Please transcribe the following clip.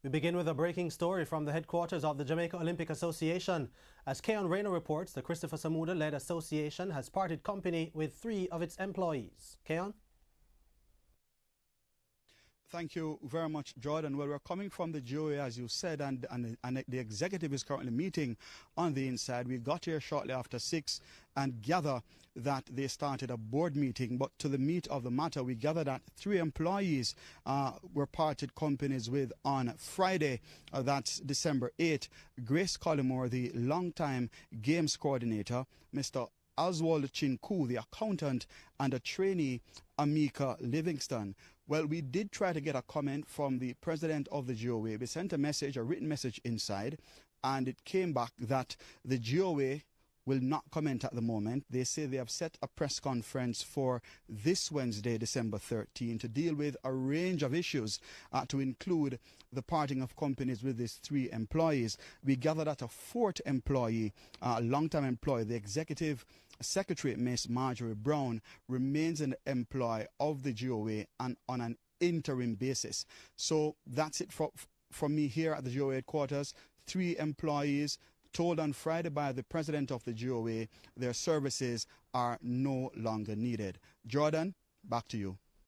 We begin with a breaking story from the headquarters of the Jamaica Olympic Association. As Keon Rayner reports, the Christopher Samuda-led association has parted company with 3 of its employees. Keon? Thank you very much, Jordan. Well, we're coming from the JOA, as you said, and the executive is currently meeting on the inside. We got here shortly after 6 and gather that they started a board meeting. But to the meat of the matter, we gather that 3 employees were parted companies with on Friday. That's December 8. Grace Collymore, the longtime games coordinator, Mr. Oswald Chinku, the accountant, and a trainee, Amika Livingston. Well, we did try to get a comment from the president of the JOA. We sent a message, a written message inside, and it came back that the JOA will not comment at the moment. They say they have set a press conference for this Wednesday, December 13, to deal with a range of issues to include the parting of companies with these 3 employees. We gather that a 4th employee, a long-time employee, the executive secretary, Miss Marjorie Brown, remains an employee of the JOA and on an interim basis. So that's it from me here at the JOA headquarters. 3 employees told on Friday by the president of the JOA their services are no longer needed. Jordan, back to you.